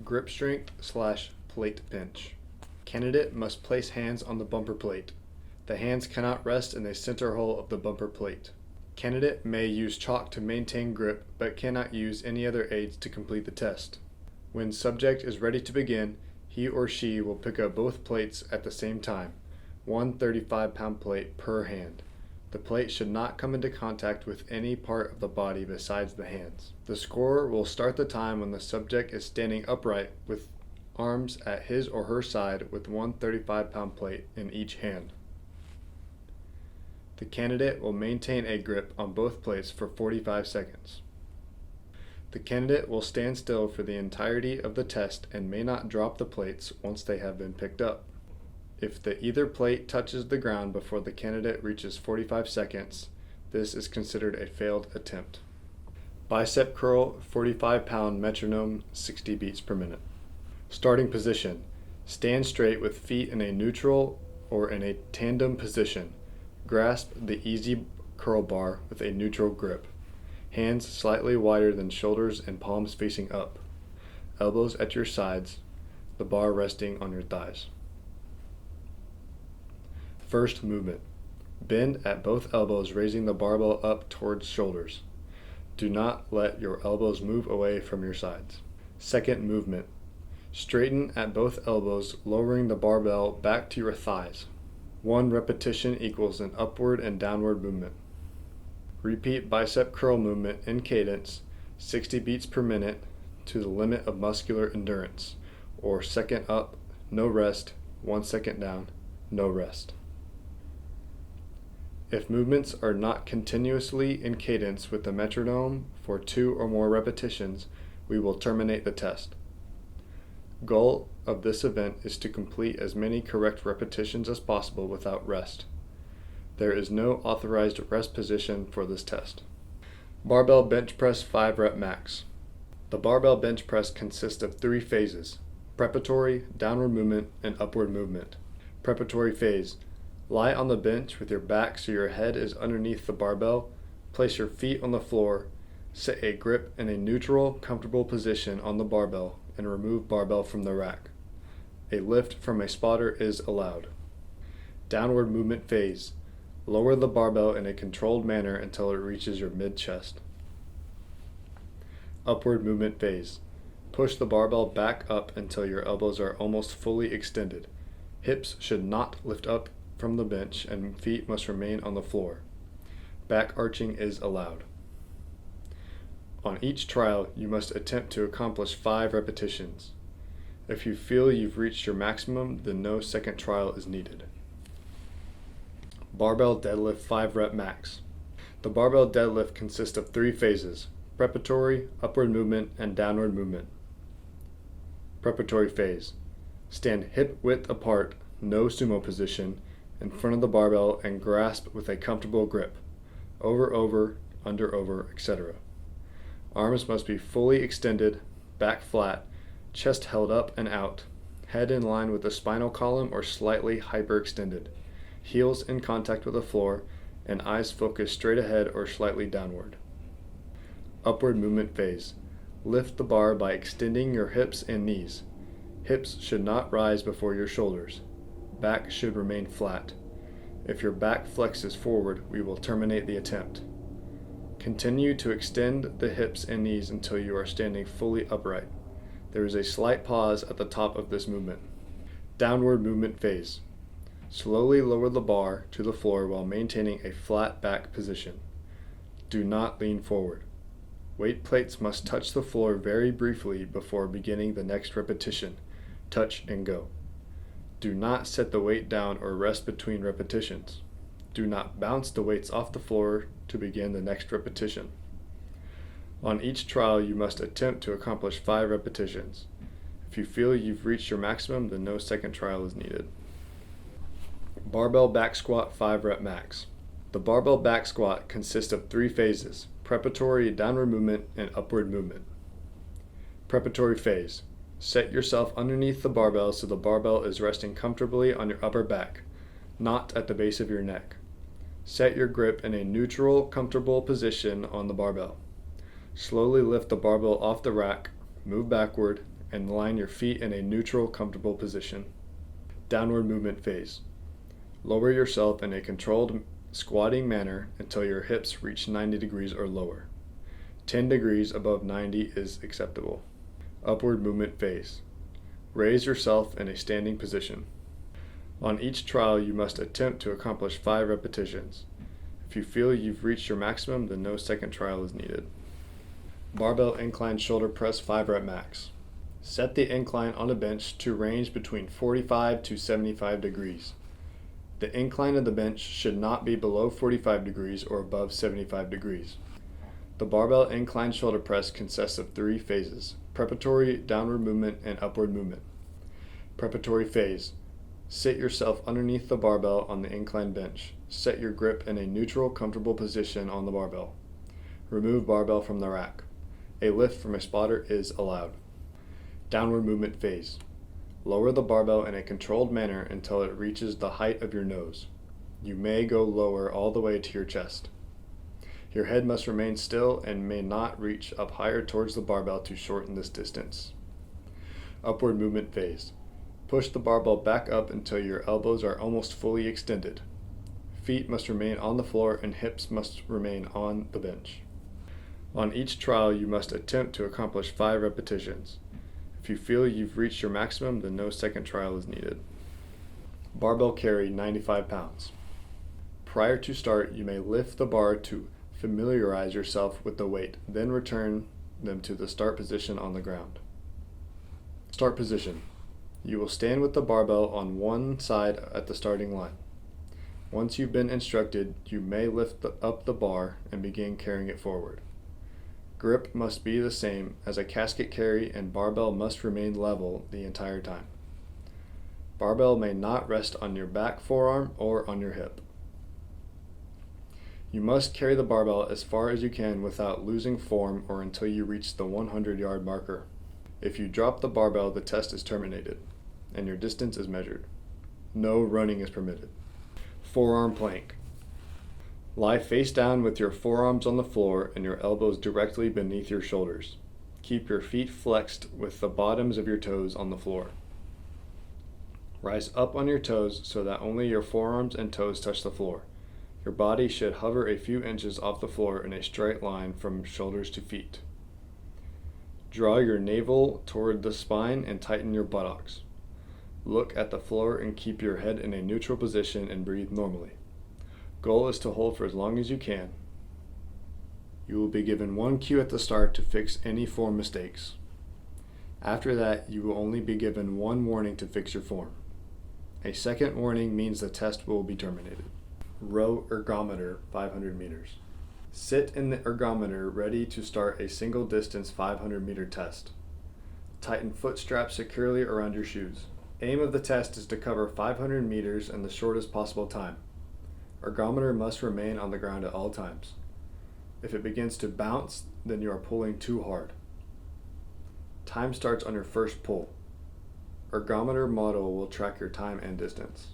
Grip strength / plate pinch. Candidate must place hands on the bumper plate. The hands cannot rest in the center hole of the bumper plate. Candidate may use chalk to maintain grip but cannot use any other aids to complete the test. When subject is ready to begin, he or she will pick up both plates at the same time, one 35-pound plate per hand. The plate should not come into contact with any part of the body besides the hands. The scorer will start the time when the subject is standing upright with arms at his or her side with one 35-pound plate in each hand. The candidate will maintain a grip on both plates for 45 seconds. The candidate will stand still for the entirety of the test and may not drop the plates once they have been picked up. If either plate touches the ground before the candidate reaches 45 seconds, this is considered a failed attempt. Bicep curl, 45-pound metronome, 60 beats per minute. Starting position. Stand straight with feet in a neutral or in a tandem position. Grasp the easy curl bar with a neutral grip. Hands slightly wider than shoulders and palms facing up. Elbows at your sides, the bar resting on your thighs. First movement. Bend at both elbows, raising the barbell up towards shoulders. Do not let your elbows move away from your sides. Second movement. Straighten at both elbows, lowering the barbell back to your thighs. 1 repetition equals an upward and downward movement. Repeat bicep curl movement in cadence, 60 beats per minute to the limit of muscular endurance, or second up, no rest, 1 second down, no rest. If movements are not continuously in cadence with the metronome for 2 or more repetitions, we will terminate the test. Goal of this event is to complete as many correct repetitions as possible without rest. There is no authorized rest position for this test. Barbell bench press 5 rep max. The barbell bench press consists of 3 phases: preparatory, downward movement, and upward movement. Preparatory phase. Lie on the bench with your back so your head is underneath the barbell. Place your feet on the floor. Set a grip in a neutral, comfortable position on the barbell and remove barbell from the rack. A lift from a spotter is allowed. Downward movement phase. Lower the barbell in a controlled manner until it reaches your mid-chest. Upward movement phase. Push the barbell back up until your elbows are almost fully extended. Hips should not lift up from the bench and feet must remain on the floor. Back arching is allowed. On each trial, you must attempt to accomplish 5 repetitions. If you feel you've reached your maximum, then no second trial is needed. Barbell deadlift 5 rep max. The barbell deadlift consists of 3 phases: preparatory, upward movement, and downward movement. Preparatory phase. Stand hip width apart, no sumo position, in front of the barbell and grasp with a comfortable grip. Over, under, etc. Arms must be fully extended, back flat, chest held up and out, head in line with the spinal column or slightly hyperextended, heels in contact with the floor, and eyes focused straight ahead or slightly downward. Upward movement phase. Lift the bar by extending your hips and knees. Hips should not rise before your shoulders. Back should remain flat. If your back flexes forward, we will terminate the attempt. Continue to extend the hips and knees until you are standing fully upright. There is a slight pause at the top of this movement. Downward movement phase. Slowly lower the bar to the floor while maintaining a flat back position. Do not lean forward. Weight plates must touch the floor very briefly before beginning the next repetition. Touch and go. Do not set the weight down or rest between repetitions. Do not bounce the weights off the floor to begin the next repetition. On each trial, you must attempt to accomplish 5 repetitions. If you feel you've reached your maximum, then no second trial is needed. Barbell back squat 5 rep max. The barbell back squat consists of 3 phases: preparatory, downward movement, and upward movement. Preparatory phase. Set yourself underneath the barbell so the barbell is resting comfortably on your upper back, not at the base of your neck. Set your grip in a neutral, comfortable position on the barbell. Slowly lift the barbell off the rack, move backward, and line your feet in a neutral, comfortable position. Downward movement phase. Lower yourself in a controlled squatting manner until your hips reach 90 degrees or lower. 10 degrees above 90 is acceptable. Upward movement phase. Raise yourself in a standing position. On each trial, you must attempt to accomplish 5 repetitions. If you feel you've reached your maximum, then no second trial is needed. Barbell incline shoulder press 5 rep max. Set the incline on a bench to range between 45 to 75 degrees. The incline of the bench should not be below 45 degrees or above 75 degrees. The barbell incline shoulder press consists of 3 phases: preparatory, downward movement, and upward movement. Preparatory phase. Sit yourself underneath the barbell on the incline bench. Set your grip in a neutral, comfortable position on the barbell. Remove barbell from the rack. A lift from a spotter is allowed. Downward movement phase. Lower the barbell in a controlled manner until it reaches the height of your nose. You may go lower all the way to your chest. Your head must remain still and may not reach up higher towards the barbell to shorten this distance. Upward movement phase. Push the barbell back up until your elbows are almost fully extended. Feet must remain on the floor and hips must remain on the bench. On each trial, you must attempt to accomplish 5 repetitions. If you feel you've reached your maximum, then no second trial is needed. Barbell carry 95 pounds. Prior to start, you may lift the bar to familiarize yourself with the weight, then return them to the start position on the ground. Start position. You will stand with the barbell on one side at the starting line. Once you've been instructed, you may lift up the bar and begin carrying it forward. Grip must be the same as a casket carry and barbell must remain level the entire time. Barbell may not rest on your back forearm or on your hip. You must carry the barbell as far as you can without losing form or until you reach the 100-yard marker. If you drop the barbell, the test is terminated and your distance is measured. No running is permitted. Forearm plank. Lie face down with your forearms on the floor and your elbows directly beneath your shoulders. Keep your feet flexed with the bottoms of your toes on the floor. Rise up on your toes so that only your forearms and toes touch the floor. Your body should hover a few inches off the floor in a straight line from shoulders to feet. Draw your navel toward the spine and tighten your buttocks. Look at the floor and keep your head in a neutral position and breathe normally. Goal is to hold for as long as you can. You will be given 1 cue at the start to fix any form mistakes. After that, you will only be given 1 warning to fix your form. A second warning means the test will be terminated. Row ergometer 500 meters. Sit in the ergometer ready to start a single distance 500 meter test. Tighten foot straps securely around your shoes. Aim of the test is to cover 500 meters in the shortest possible time. Ergometer must remain on the ground at all times. If it begins to bounce, then you are pulling too hard. Time starts on your first pull. Ergometer model will track your time and distance.